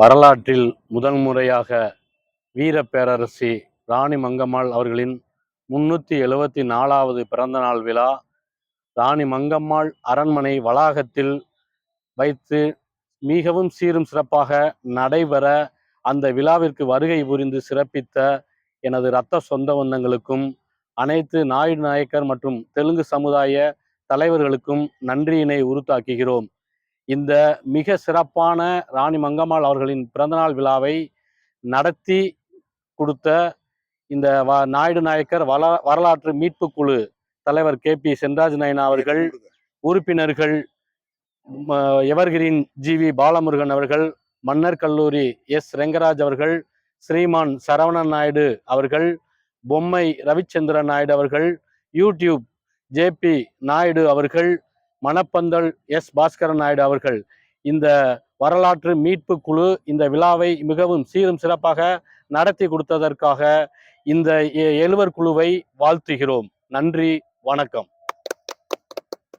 வரலாற்றில் முதல் முறையாக வீர பேரரசி ராணி மங்கம்மாள் அவர்களின் 374வது பிறந்தநாள் விழா ராணி மங்கம்மாள் அரண்மனை வளாகத்தில் வைத்து மிகவும் சீரும் சிறப்பாக நடைபெற அந்த விழாவிற்கு வருகை புரிந்து சிறப்பித்த எனது இரத்த சொந்த பந்தங்களுக்கும் அனைத்து நாயுடு நாயக்கர் மற்றும் தெலுங்கு சமுதாய தலைவர்களுக்கும் நன்றியினை உரித்தாக்குகிறோம். இந்த மிக சிறப்பான ராணி மங்கம்மாள் அவர்களின் பிறந்தநாள் விழாவை நடத்தி கொடுத்த இந்த நாயுடு நாயக்கர் வரலாற்று மீட்பு குழு தலைவர் KP சென்ராஜ் நயனா அவர்கள், உறுப்பினர்கள் எவர்கிரீன் GV பாலமுருகன் அவர்கள், மன்னர் கல்லூரி S ரெங்கராஜ் அவர்கள், ஸ்ரீமான் சரவணன் நாயுடு அவர்கள், பொம்மை ரவிச்சந்திரன் நாயுடு அவர்கள், யூடியூப் JP நாயுடு அவர்கள், மணப்பந்தல் S பாஸ்கரன் நாயுடு அவர்கள், இந்த வரலாற்று மீட்பு குழு இந்த விழாவை மிகவும் சீரும் சிறப்பாக நடத்தி கொடுத்ததற்காக இந்த எழுவர் குழுவை வாழ்த்துகிறோம். நன்றி, வணக்கம்.